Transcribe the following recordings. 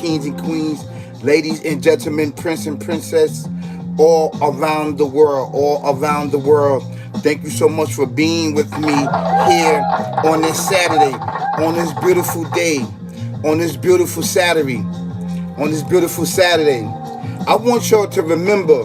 kings and queens, ladies and gentlemen, prince and princess, all around the world, Thank you so much for being with me here on this Saturday, on this beautiful day, on this beautiful Saturday. I want y'all to remember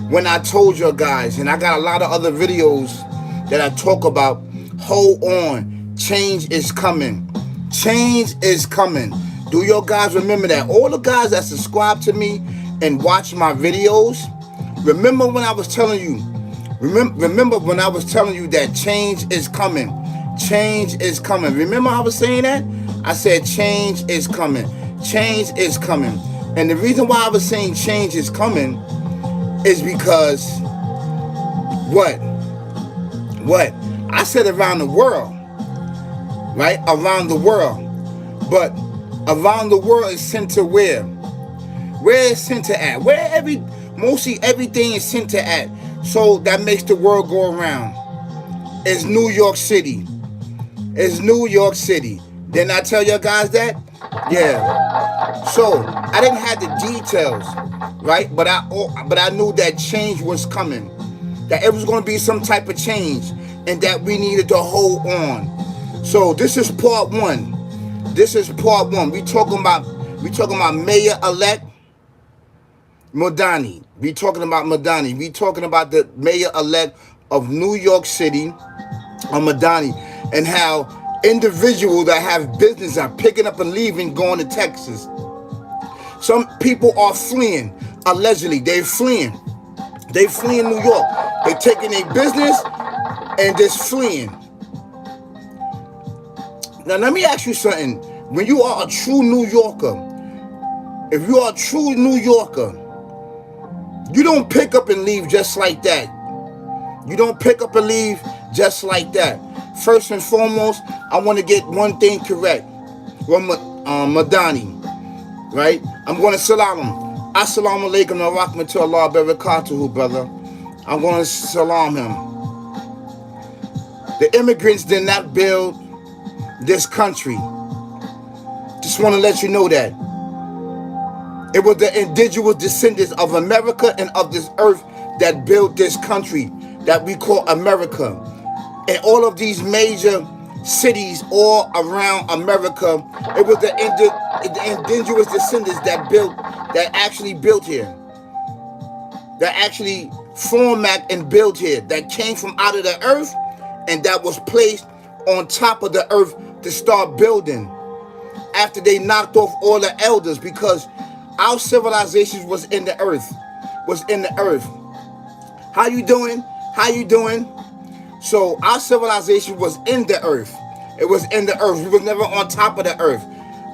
when I told you guys, and I got a lot of other videos that I talk about, hold on, change is coming. Change is coming. Do your guys remember that? All the guys that subscribe to me and watch my videos, remember when I was telling you, that change is coming. Change is coming. Remember I was saying that? I said change is coming. Change is coming. And the reason why I was saying change is coming is because what? I said around the world, right? Around the world. But around the world is center where? Where is center at? Mostly everything is center at. So that makes the world go around. It's New York City. Didn't I tell you guys that? Yeah. So I didn't have the details, right? But I knew that change was coming. That it was going to be some type of change, and that we needed to hold on. So this is part one. We talking about Mayor-elect Mamdani. We talking about the Mayor-elect of New York City, Mamdani, and how individuals that have business are picking up and leaving, going to Texas. Some people are fleeing. Allegedly, they're fleeing. They fleeing New York. They taking their business and just fleeing. Now, let me ask you something. When you are a true New Yorker, if you are a true New Yorker, you don't pick up and leave just like that. First and foremost, I want to get one thing correct. Mamdani, right? I'm going to salam him. Assalamu alaikum wa rahmatullahi wa barakatuhu, brother. I'm going to salam him. The immigrants did not build this country. Just want to let you know that. It was the indigenous descendants of America and of this earth that built this country that we call America. And all of these major cities all around America, it was the indigenous descendants that actually built here. That actually format and built here. That came from out of the earth and that was placed on top of the earth to start building. After they knocked off all the elders, because our civilization was in the earth. How you doing? So our civilization was in the earth. It was in the earth. We was never on top of the earth.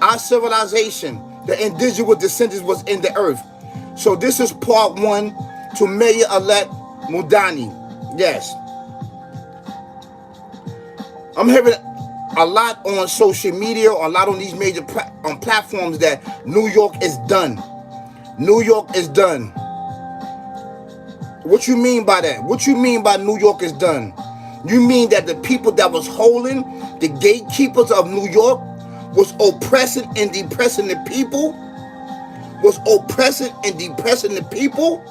Our civilization, the indigenous descendants, was in the earth. So this is part one to Mayor-elect Mamdani. Yes. I'm hearing a lot on social media, a lot on these major platforms that New York is done. What you mean by that? What you mean by New York is done? You mean that the people that was holding, the gatekeepers of New York, was oppressing and depressing the people?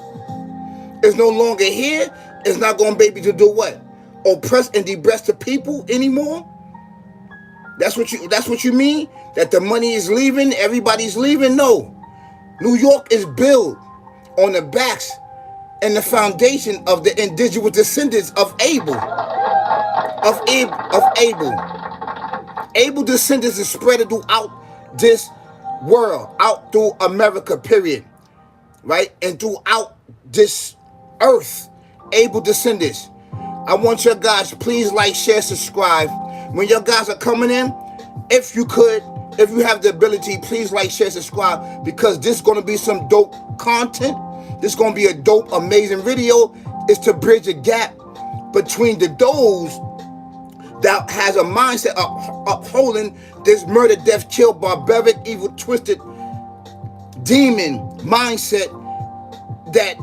Is no longer here? Is not going to be able to do what? Oppress and depress the people anymore? That's what you mean? That the money is leaving, everybody's leaving? No. New York is built on the backs and the foundation of the indigenous descendants of Abel. Abel descendants is spread throughout this world, out through America, period. Right? And throughout this earth, Abel descendants. I want your guys, please like, share, subscribe. When your guys are coming in, if you have the ability, please like, share, subscribe, because this is going to be some dope content. This is going to be a dope, amazing video. It's to bridge a gap between those that has a mindset of upholding this murder, death, kill, barbaric, evil, twisted, demon mindset that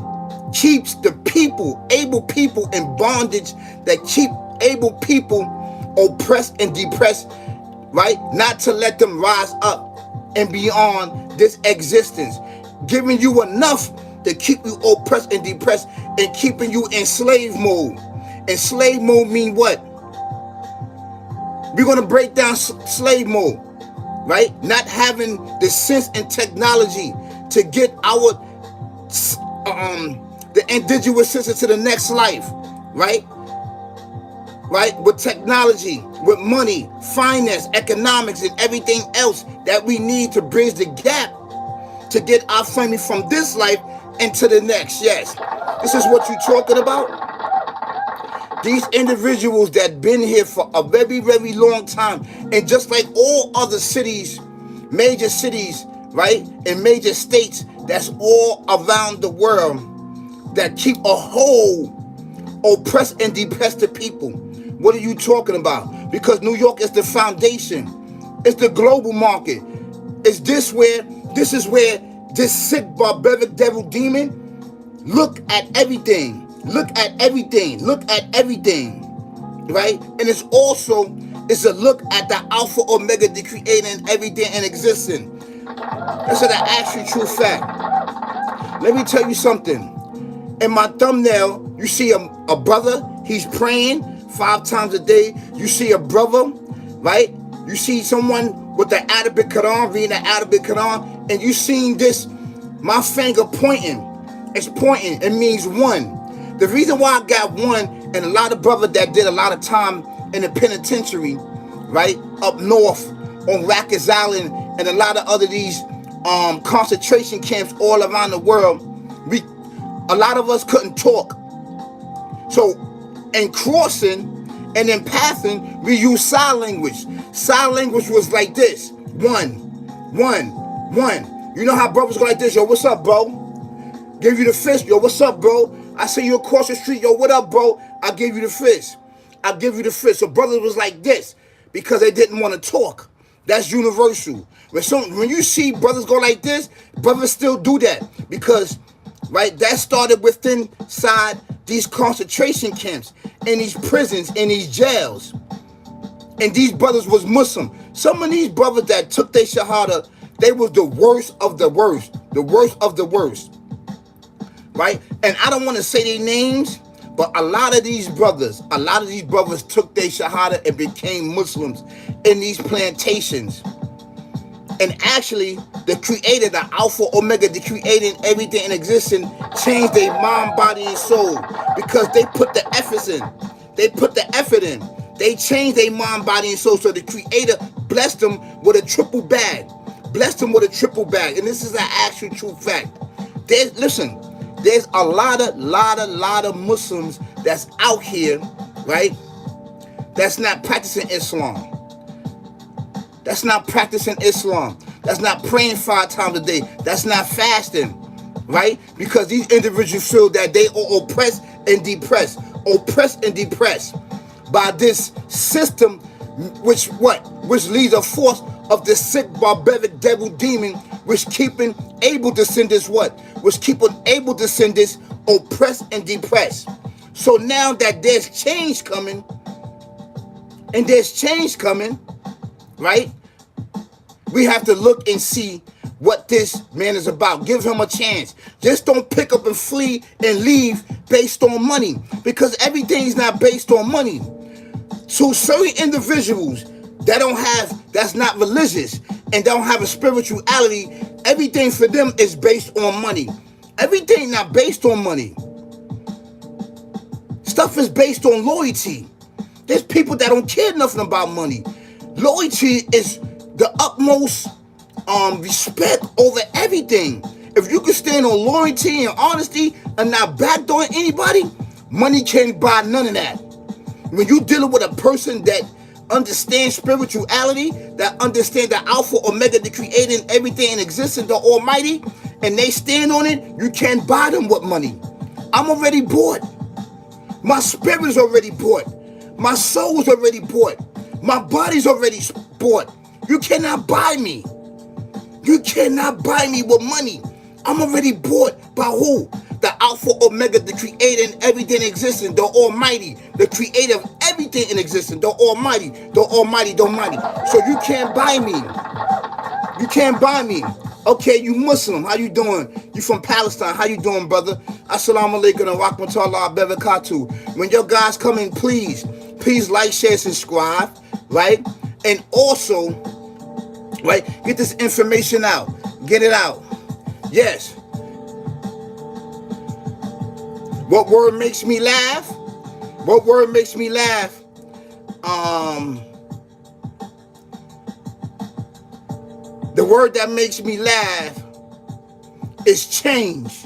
keeps the people, able people, in bondage, that keep able people oppressed and depressed, right? Not to let them rise up, and beyond this existence, giving you enough to keep you oppressed and depressed and keeping you in slave mode. And slave mode mean what? We're going to break down slave mode, right? Not having the sense and technology to get our the indigenous senses to the next life, right? Right? With technology, with money, finance, economics, and everything else that we need to bridge the gap to get our family from this life into the next. Yes, this is what you're talking about. These individuals that been here for a very, very long time, and just like all other cities, major cities, right, and major states that's all around the world that keep a whole oppressed and depressed the people. What are you talking about? Because New York is the foundation. It's the global market. Is this where this sick, barbaric devil demon look at everything? Look at everything. Look at everything. Right? And it's a look at the Alpha Omega, the creator and everything in existence. That's an actual true fact. Let me tell you something. In my thumbnail, you see a brother, he's praying 5 times a day. You see a brother, right? You see someone with the AL-BUKHARI, reading the AL-BUKHARI, and you seen this, my finger pointing. It's pointing. It means one. The reason why I got one, and a lot of brothers that did a lot of time in the penitentiary, right, up north on Rikers Island, and a lot of other these concentration camps all around the world, a lot of us couldn't talk. So in crossing and in passing, we use sign language. Sign language was like this. One. You know how brothers go like this? Yo, what's up, bro? Give you the fist. Yo, what's up, bro? I see you across the street. Yo, what up, bro? I give you the fist. I give you the fist. So brothers was like this because they didn't want to talk. That's universal. When you see brothers go like this, brothers still do that because, right, that started within inside these concentration camps, in these prisons, in these jails. And these brothers was Muslim. Some of these brothers that took their shahada, they was the worst of the worst. The worst of the worst. Right? And I don't want to say their names, but a lot of these brothers took their shahada and became Muslims in these plantations. And actually, the creator, the Alpha Omega, the creator and everything in existence, changed their mind, body, and soul because they put the efforts in. They put the effort in. They changed their mind, body, and soul. So the creator blessed them with a triple bag. Blessed them with a triple bag. And this is an actual true fact. There's a lot of Muslims that's out here, right, that's not practicing Islam. That's not practicing Islam. That's not praying 5 times a day. That's not fasting, right? Because these individuals feel that they are oppressed and depressed. Oppressed and depressed by this system, which leads a force of the sick, barbaric devil demon, which keeping able descendants which keeping able descendants oppressed and depressed. So now that there's change coming, right? We have to look and see what this man is about. Give him a chance. Just don't pick up and flee and leave based on money, because everything's not based on money. So certain individuals that's not religious and don't have a spirituality, everything for them is based on money. Everything not based on money. Stuff is based on loyalty. There's people that don't care nothing about money. Loyalty is the utmost respect over everything. If you can stand on loyalty and honesty and not backdooring anybody, money can't buy none of that. When you dealing with a person that understands spirituality, that understands the Alpha Omega, the creator and everything in existence, the Almighty, and they stand on it, you can't buy them with money. I'm already bought. My spirit's already bought. My soul's already bought. My body's already bought. You cannot buy me. You cannot buy me with money. I'm already bought by who? The Alpha Omega, the creator and everything in existence, the Almighty, the creator of everything in existence, the Almighty, the Almighty, the Almighty. So you can't buy me. You can't buy me. Okay, you Muslim. How you doing? You from Palestine. How you doing, brother? Assalamu alaikum and rahmatullahi wa barakatuh. When your guys come in, please like, share, subscribe, right? And also, right, get this information out. Get it out. Yes. What word makes me laugh? What word makes me laugh? The word that makes me laugh is change.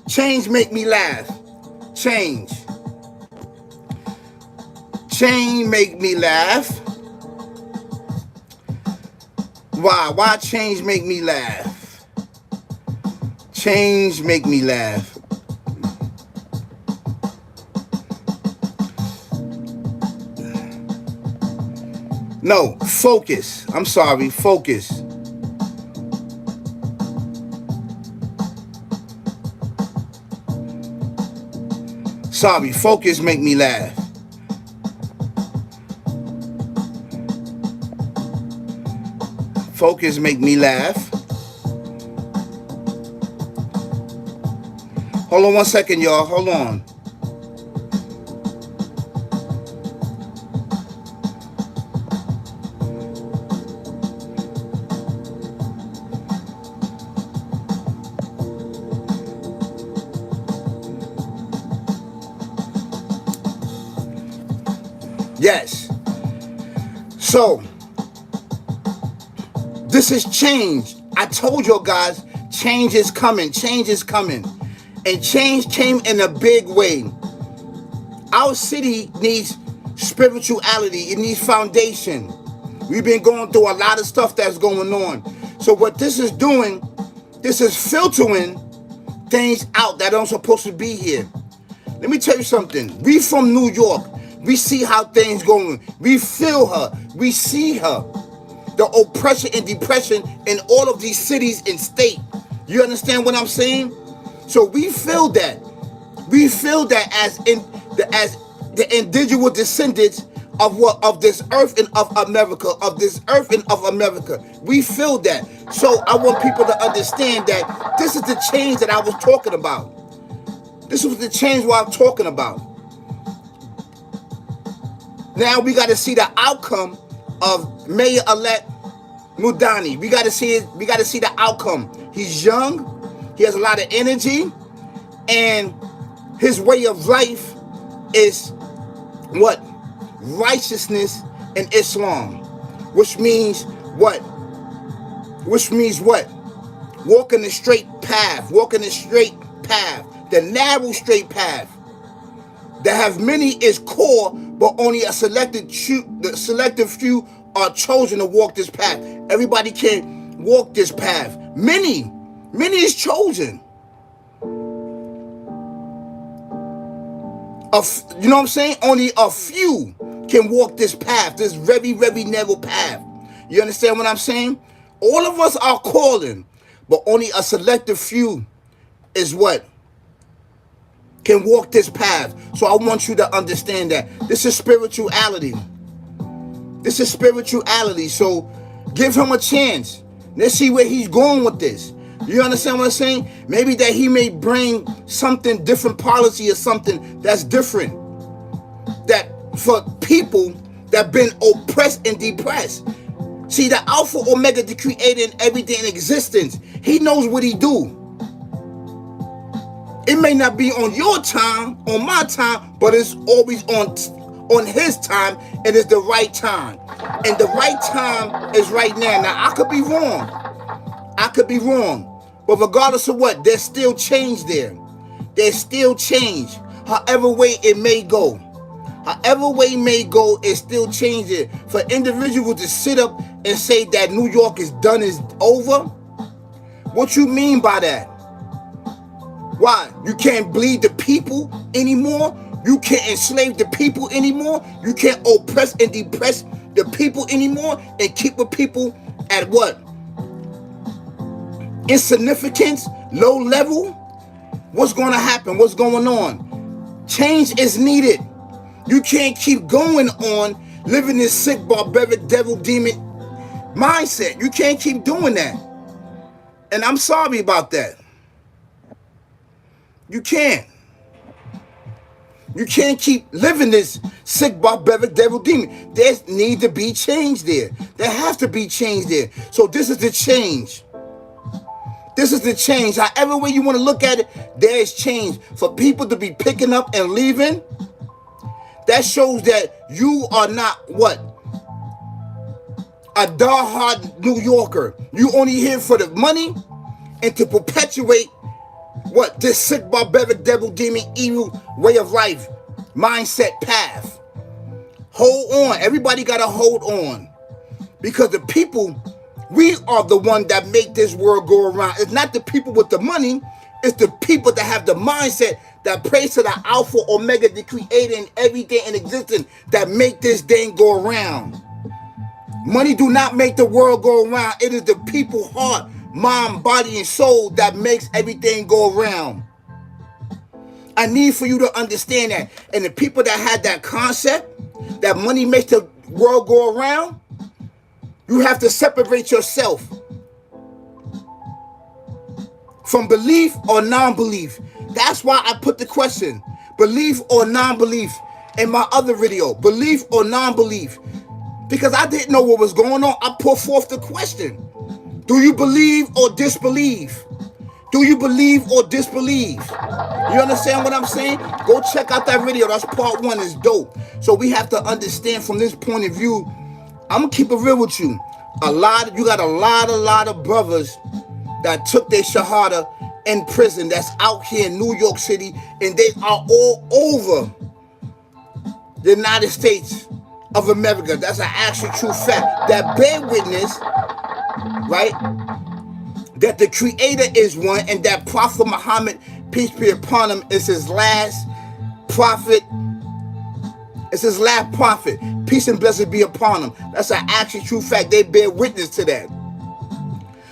Change make me laugh. Change. Change make me laugh. Why? Why change make me laugh? Change make me laugh. No, focus. I'm sorry, focus. Sorry, focus make me laugh. Focus make me laugh. Hold on one second, y'all. Hold on. Yes. So, this is change. I told you guys, change is coming. Change is coming. And change came in a big way. Our city needs spirituality. It needs foundation. We've been going through a lot of stuff that's going on. So what this is doing, this is filtering things out that aren't supposed to be here. Let me tell you something. We from New York. We see how things going. We feel her. We see her. The oppression and depression in all of these cities and states. You understand what I'm saying? So we feel that. We feel that as the indigenous descendants of what, of this earth and of America, of this earth and of America. We feel that. So I want people to understand that this is the change that I was talking about. This was the change what I'm talking about. Now we got to see the outcome of Mayoral Mamdani. We got to see it. We got to see the outcome. He's young. He has a lot of energy, and his way of life is what? Righteousness in Islam, which means what? Which means what? Walking the straight path. Walking the straight path. The narrow straight path. That have many is core, but only a selected few are chosen to walk this path. Everybody can't walk this path. Many is chosen. You know what I'm saying? Only a few can walk this path, this very, very narrow path. You understand what I'm saying? All of us are calling, but only a selected few is what? Can walk this path. So I want you to understand that this is spirituality. This is spirituality. So give him a chance. Let's see where he's going with this. You understand what I'm saying? Maybe that he may bring something different, policy or something that's different. That for people that been oppressed and depressed. See, the Alpha Omega, the creator and everything in existence, he knows what he do. It may not be on your time, on my time, but it's always on his time, and it's the right time. And the right time is right now. Now, I could be wrong. I could be wrong. But regardless of what, there's still change there. There's still change. However way it may go. However way it may go, it's still change there. For individuals to sit up and say that New York is done, is over, what you mean by that? Why? You can't bleed the people anymore? You can't enslave the people anymore? You can't oppress and depress the people anymore and keep the people at what? Insignificance, low level? What's going to happen? What's going on? Change is needed. You can't keep going on living this sick, barbaric, devil, demon mindset. You can't keep doing that. And I'm sorry about that. You can't. You can't keep living this sick, barbaric devil demon. There need to be change there. There has to be change there. So this is the change. This is the change. However way you want to look at it, there is change. For people to be picking up and leaving, that shows that you are not what? A diehard New Yorker. You only here for the money and to perpetuate what? This sick, barbaric, devil, demon, evil way of life, mindset, path. Hold on. Everybody got to hold on. Because the people, we are the one that make this world go around. It's not the people with the money. It's the people that have the mindset that prays to the Alpha, Omega, the creator and everything in existence that make this thing go around. Money do not make the world go around. It is the people, heart, mind, body, and soul that makes everything go around. I need for you to understand that. And the people that had that concept, that money makes the world go around, you have to separate yourself from belief or non-belief. That's why I put the question, belief or non-belief, in my other video, belief or non-belief. Because I didn't know what was going on. I put forth the question. Do you believe or disbelieve? Do you believe or disbelieve? You understand what I'm saying? Go check out that video. That's part 1. It's dope. So we have to understand from this point of view. I'm going to keep it real with you. You got a lot of brothers that took their shahada in prison that's out here in New York City, and they are all over the United States of America. That's an actual true fact. That bear witness, right, that the creator is one, and that Prophet Muhammad, peace be upon him, is his last prophet. It's his last prophet. Peace and blessings be upon him. That's an actual true fact. They bear witness to that.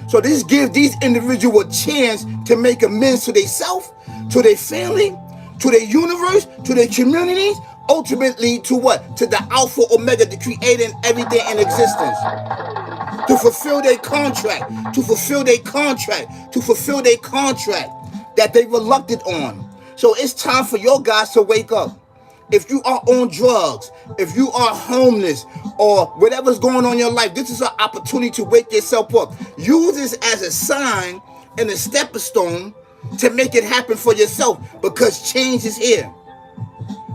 So this gives these individuals a chance to make amends to themselves, to their family, to their universe, to their communities, ultimately to what? To the Alpha, Omega, the creator and everything in existence. To fulfill their contract, to fulfill their contract, to fulfill their contract that they reluctant on. So it's time for your guys to wake up. If you are on drugs, if you are homeless, or whatever's going on in your life, this is an opportunity to wake yourself up. Use this as a sign and a stepping stone to make it happen for yourself, because change is here.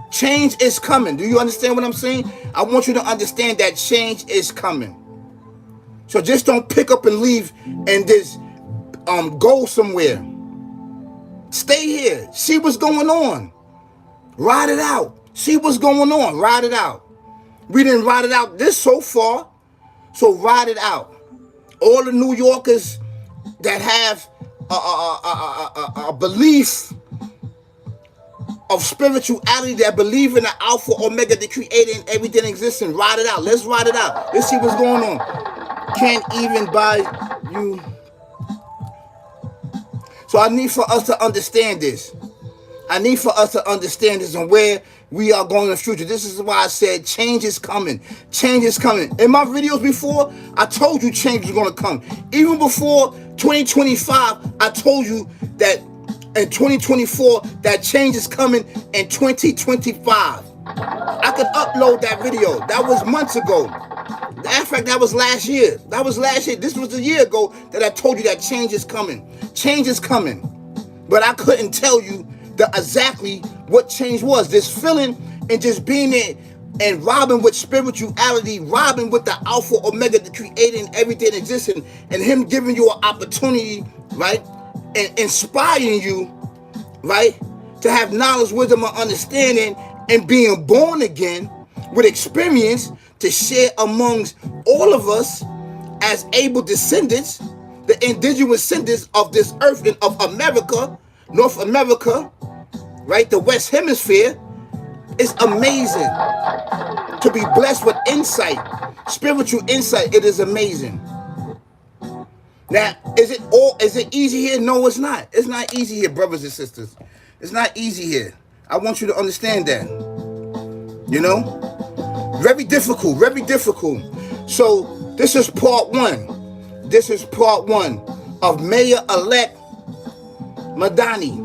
Change is coming. Do you understand what I'm saying? I want you to understand that change is coming. So just don't pick up and leave and just go somewhere. Stay here. See what's going on. Ride it out. See what's going on. Ride it out. We didn't ride it out this so far, so ride it out. All the New Yorkers that have a belief of spirituality, that believe in the Alpha, Omega, the creator and everything existing, ride it out. Let's ride it out. Let's see what's going on. Can't even buy you. So I need for us to understand this. I need for us to understand this and where we are going in the future. This is why I said change is coming. Change is coming. In my videos before, I told you change is going to come. Even before 2025, I told you that in 2024, that change is coming in 2025. I could upload that video. That was months ago. In fact, that was last year. That was last year. This was a year ago that I told you that change is coming. Change is coming. But I couldn't tell you exactly what change was. This feeling and just being there and robbing with spirituality, robbing with the Alpha, Omega, the creator and everything existing, and him giving you an opportunity, right, and inspiring you, right, to have knowledge, wisdom, and understanding, and being born again with experience to share amongst all of us as able descendants, the indigenous descendants of this earth and of America, North America, right, the West Hemisphere. It's amazing to be blessed with insight, spiritual insight. It is amazing. Now, is it easy here? No, it's not. It's not easy here, brothers and sisters. It's not easy here. I want you to understand that. You know? Very difficult, very difficult. So this is part 1. This is part 1 of Mayor-elect Mamdani.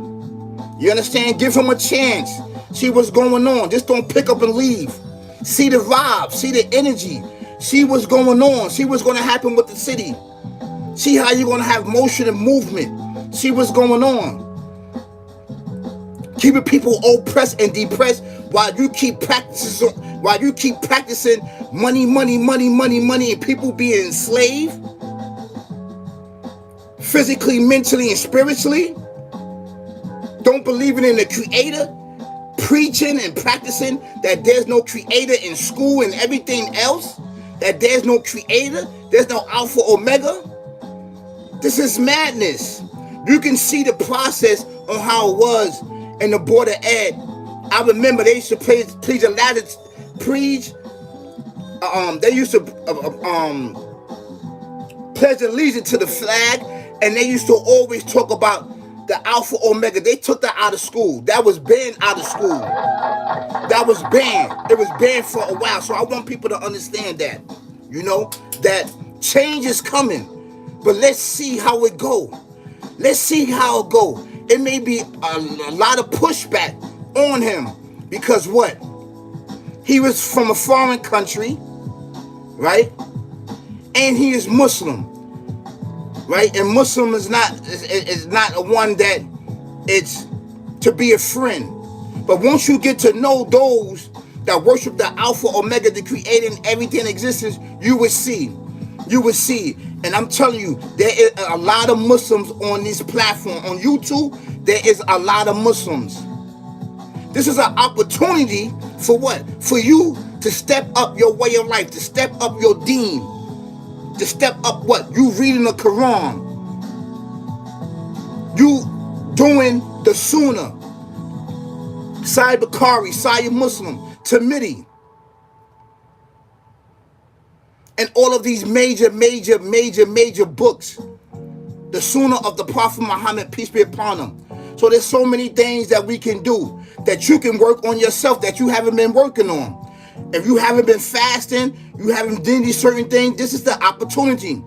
You understand? Give him a chance. See what's going on. Just don't pick up and leave. See the vibe. See the energy. See what's going on. See what's going to happen with the city. See how you're going to have motion and movement. See what's going on. Keeping people oppressed and depressed while you keep practicing money, and people being enslaved physically, mentally, and spiritually. Don't believe in the creator, preaching and practicing that there's no creator in school and everything else, that there's no creator, there's no Alpha Omega. This is madness. You can see the process on how it was in the Board of Ed. I remember they used to they used to pledge allegiance to the flag, and they used to always talk about the Alpha Omega. They took that out of school. That was banned out of school. That was banned. It was banned for a while. So I want people to understand that, that change is coming. But let's see how it go. Let's see how it go. It may be a lot of pushback on him because what? He was from a foreign country, right? And he is Muslim. Right? And Muslim is not a one that it's to be a friend. But once you get to know those that worship the Alpha Omega, the creator and everything in existence, you will see. You will see. And I'm telling you, there is a lot of Muslims on this platform. On YouTube, there is a lot of Muslims. This is an opportunity for what? For you to step up your way of life, to step up your deen. To step up what? You reading the Quran. You doing the Sunnah. AL-BUKHARI, Sahih Muslim, Tirmidhi. And all of these major books. The Sunnah of the Prophet Muhammad, peace be upon him. So there's so many things that we can do, that you can work on yourself that you haven't been working on. If you haven't been fasting, you haven't done these certain things, this is the opportunity.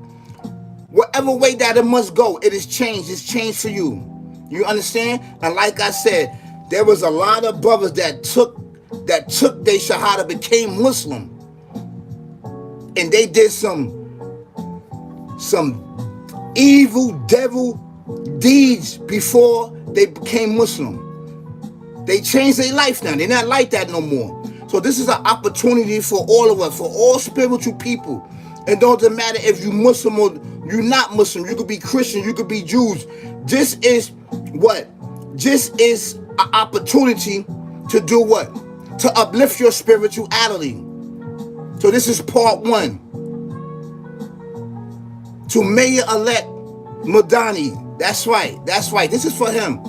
Whatever way that it must go, it is changed. It's changed for you. You understand? And like I said, there was a lot of brothers that took their shahada, became Muslim. And they did some evil devil deeds before they became Muslim. They changed their life now. They're not like that no more. So this is an opportunity for all of us, for all spiritual people. It doesn't matter if you're Muslim or you're not Muslim. You could be Christian, you could be Jews. This is what? This is an opportunity to do what? To uplift your spirituality. So this is part one. To Mayor-elect Mamdani. That's right. This is for him.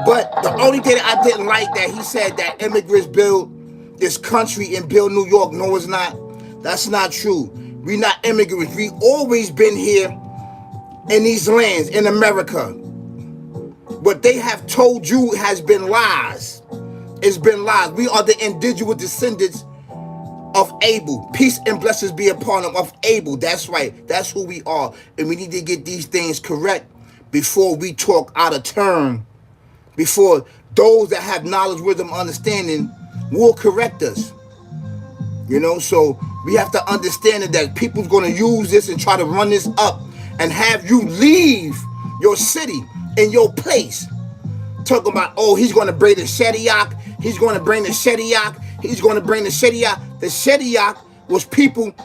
But the only thing that I didn't like, that he said that immigrants build this country and build New York. No, it's not. That's not true. We not immigrants. We always been here in these lands, in America. What they have told you has been lies. It's been lies. We are the indigenous descendants of Abel. Peace and blessings be upon them, of Abel. That's right. That's who we are. And we need to get these things correct before we talk out of turn. Before those that have knowledge, wisdom, understanding will correct us. So we have to understand that people's going to use this and try to run this up and have you leave your city and your place. Talking about, oh, he's going to bring the Sharia. He's going to bring the Sharia. He's going to bring the Sharia. The Sharia was people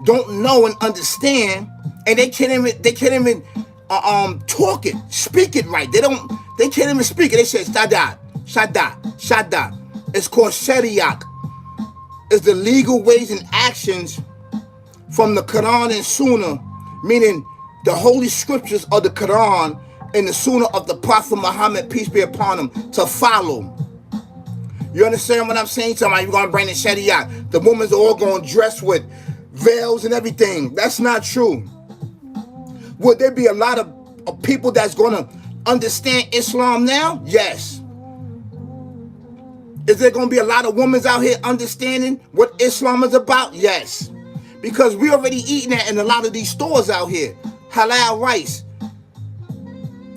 don't know and understand, and they can't even talk it, speak it right. They can't even speak it. They say shada. It's called Sharia. It's the legal ways and actions from the Quran and Sunnah, meaning the holy scriptures of the Quran and the Sunnah of the Prophet Muhammad, peace be upon him, to follow. You understand what I'm saying? Somebody, you're going to bring the Sharia. The women's are all going to dress with veils and everything. That's not true. Would there be a lot of people that's going to understand Islam now? Yes. Is there going to be a lot of women out here understanding what Islam is about? Yes. Because we already eating that in a lot of these stores out here. Halal rice.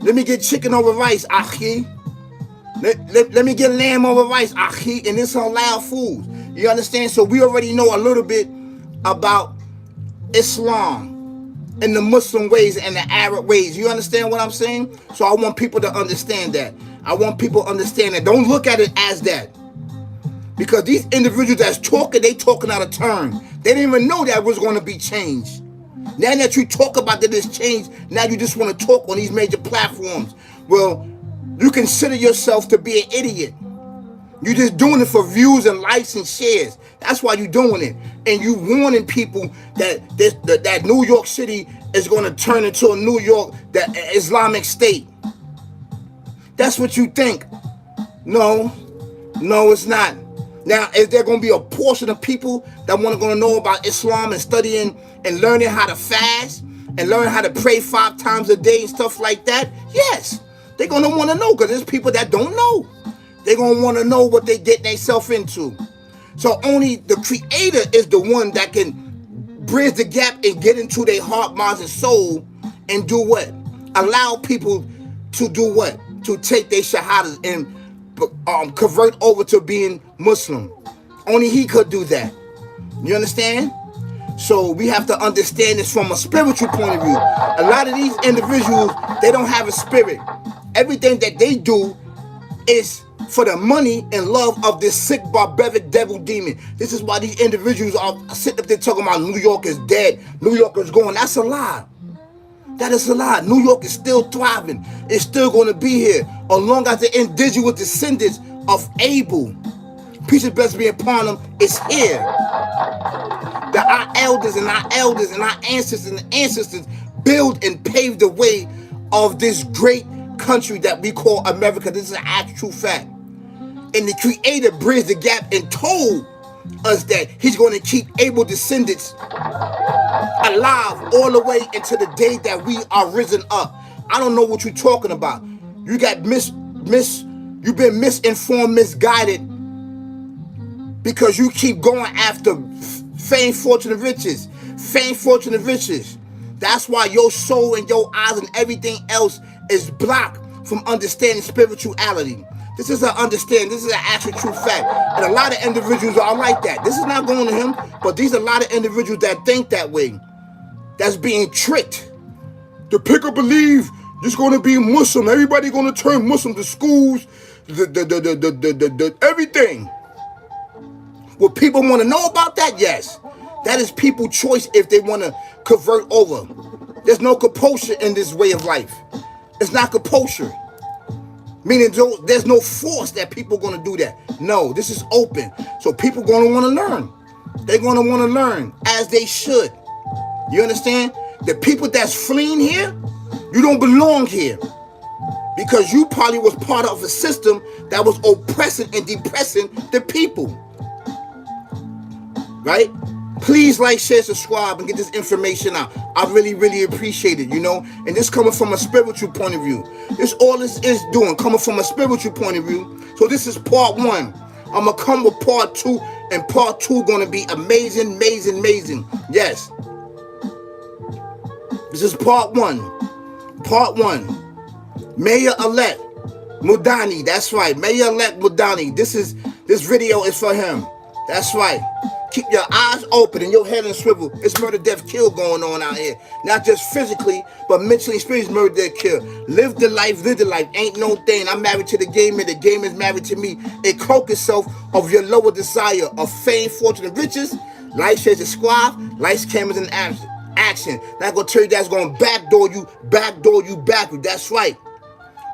Let me get chicken over rice, ahi. Let me get lamb over rice, ahi. And this halal foods. You understand? So we already know a little bit about Islam and the Muslim ways and the Arab ways. You understand what I'm saying? So I want people to understand that. I want people to understand that. Don't look at it as that. Because these individuals that's talking, they talking out of turn. They didn't even know that was going to be changed. Now that you talk about that it's changed, now you just want to talk on these major platforms. Well, you consider yourself to be an idiot. You're just doing it for views and likes and shares. That's why you're doing it. And you warning people that New York City is going to turn into a New York, that Islamic State. That's what you think. No, it's not. Now, is there going to be a portion of people that going to know about Islam and studying and learning how to fast and learn how to pray 5 times a day and stuff like that? Yes. They're going to want to know because there's people that don't know. They're going to want to know what they get themselves into. So only the Creator is the one that can bridge the gap and get into their heart, minds, and soul and do what? Allow people to do what? To take their shahadas and convert over to being Muslim. Only He could do that. You understand? So we have to understand this from a spiritual point of view. A lot of these individuals, they don't have a spirit. Everything that they do is for the money and love of this sick, barbaric devil demon. This is why these individuals are sitting up there talking about New York is dead, New York is going. That's a lie. That is a lie. New York is still thriving. It's still going to be here as long as the indigenous descendants of Abel, peace and blessings be upon them, is here. That our elders and our elders and our ancestors build and pave the way of this great country that we call America. This is an actual fact. And the Creator bridged the gap and told us that He's going to keep Abel descendants alive all the way into the day that we are risen up. I don't know what you're talking about. You got you've been misinformed, misguided, because you keep going after fame, fortune, and riches. Fame, fortune, and riches. That's why your soul and your eyes and everything else is blocked from understanding spirituality. This is an understanding. This is an actual true fact. And a lot of individuals are like that. This is not going to him, but these are a lot of individuals that think that way. That's being tricked. To pick up believe it's going to be Muslim. Everybody going to turn Muslim. The schools, the everything. What people want to know about that? Yes. That is people's choice if they want to convert over. There's no compulsion in this way of life. It's not compulsory. Meaning there's no force that people are going to do that. No, this is open. So people are going to want to learn. They're going to want to learn as they should. You understand? The people that's fleeing here, you don't belong here. Because you probably was part of a system that was oppressing and depressing the people. Right? Please like, share, subscribe, and get this information out. I really, really appreciate it, you know. And this coming from a spiritual point of view. This all this is doing, coming from a spiritual point of view. So this is part 1. I'm going to come with part 2. And part 2 going to be amazing, amazing, amazing. Yes. This is part 1. Part 1. Mayor-elect Mamdani. That's right. Mayor-elect Mamdani. This video is for him. That's right. Keep your eyes open and your head in swivel. It's murder, death, kill going on out here. Not just physically, but mentally, spiritually, murder, death, kill. Live the life, live the life. Ain't no thing. I'm married to the game and the game is married to me. It cloak itself of your lower desire of fame, fortune, and riches. Life shares a squad, lights, cameras, and action. Not gonna tell you that's gonna backdoor you backward. That's right.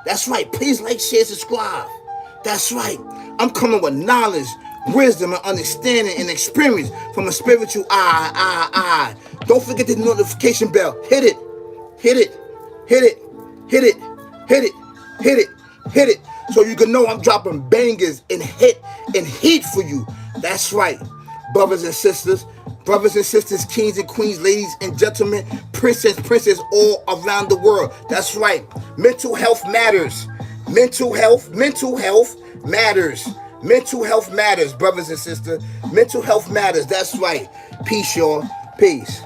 That's right. Please like, share, subscribe. That's right. I'm coming with knowledge, wisdom, and understanding and experience from a spiritual eye. Don't forget the notification bell. Hit it. Hit it. Hit it. Hit it. Hit it. Hit it. Hit it. So you can know I'm dropping bangers and heat for you. That's right. Brothers and sisters, kings and queens, ladies and gentlemen, princess all around the world. That's right. Mental health matters. Mental health matters. Mental health matters, brothers and sisters. Mental health matters. That's right. Peace, y'all. Peace.